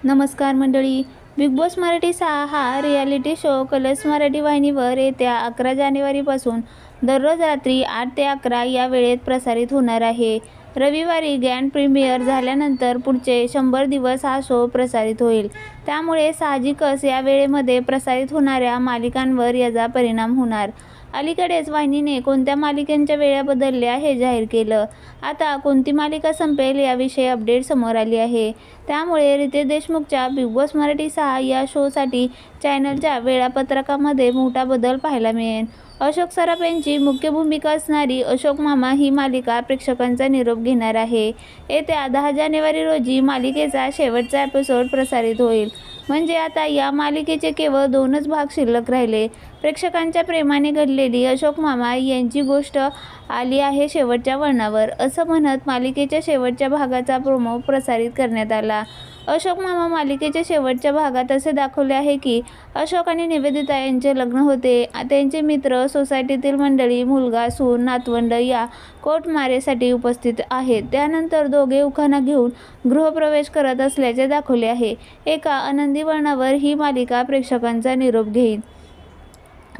नमस्कार मंडळी. Big boss Marathi 6 हा रियालिटी शो कलर्स मराठी वाहिनीवर येत्या 11 जानेवारीपासून दररोज रात्री 8 ते 11 या वेळेत प्रसारित होणार आहे. रविवारी ग्रँड प्रीमियर झाल्यानंतर पुढचे 100 दिवस हा शो प्रसारित होईल. त्यामुळे साहजिकच या वेळेमध्ये प्रसारित होणाऱ्या मालिकांवर याचा परिणाम होणार. अलीकडेच वाहिनीने कोणत्या मालिकांच्या वेळा बदलल्या हे जाहीर केलं. आता कोणती मालिका संपेल याविषयी अपडेट समोर आली आहे. त्यामुळे रितेश देशमुखच्या बिग बॉस मराठी 6 या शोसाठी चॅनलच्या वेळापत्रकामध्ये मोठा बदल पाहायला मिळेल. अशोक सराफ यांची मुख्य भूमिका असणारी अशोक मामा ही मालिका प्रेक्षकांचा निरोप घेणार आहे. येत्या 10 जानेवारी रोजी मालिकेचा शेवटचा एपिसोड प्रसारित होईल. म्हणजे आता या मालिकेचे केवळ 2च भाग शिल्लक राहिले. प्रेक्षकांच्या प्रेमाने घडलेली अशोक मामा यांची गोष्ट आली आहे शेवटच्या वळणावर, असं म्हणत मालिकेच्या शेवटच्या भागाचा प्रोमो प्रसारित करण्यात आला. अशोक मामा मालिकेच्या शेवटच्या भागात असे दाखवले आहे की अशोक आणि निवेदिता यांचे लग्न होते. त्यांचे मित्र, सोसायटीतील मंडळी, मुलगा, सून, नातवंड या कोर्टमारेसाठी उपस्थित आहेत. त्यानंतर दोघे उखाणा घेऊन गृहप्रवेश करत असल्याचे दाखवले आहे. एका आनंदी वळणावर ही मालिका प्रेक्षकांचा निरोप घेईल.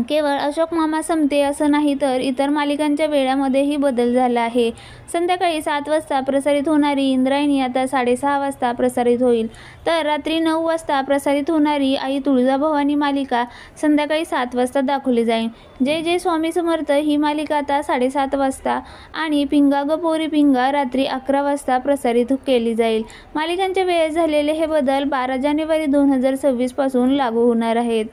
केवळ अशोक मामा संपते असं नाही, तर इतर मालिकांच्या वेळामध्येही बदल झाला आहे. संध्याकाळी 7 वाजता प्रसारित होणारी इंद्रायणी आता 6:30 वाजता प्रसारित होईल. तर रात्री 9 वाजता प्रसारित होणारी आई तुळजाभवानी मालिका संध्याकाळी 7 वाजता दाखवली जाईल. जय जय स्वामी समर्थ ही मालिका आता 7:30 वाजता आणि पिंगा ग पोरी पिंगा रात्री 11 वाजता प्रसारित केली जाईल. मालिकांच्या वेळेत झालेले हे बदल 12 जानेवारी 2026 पासून लागू होणार आहेत.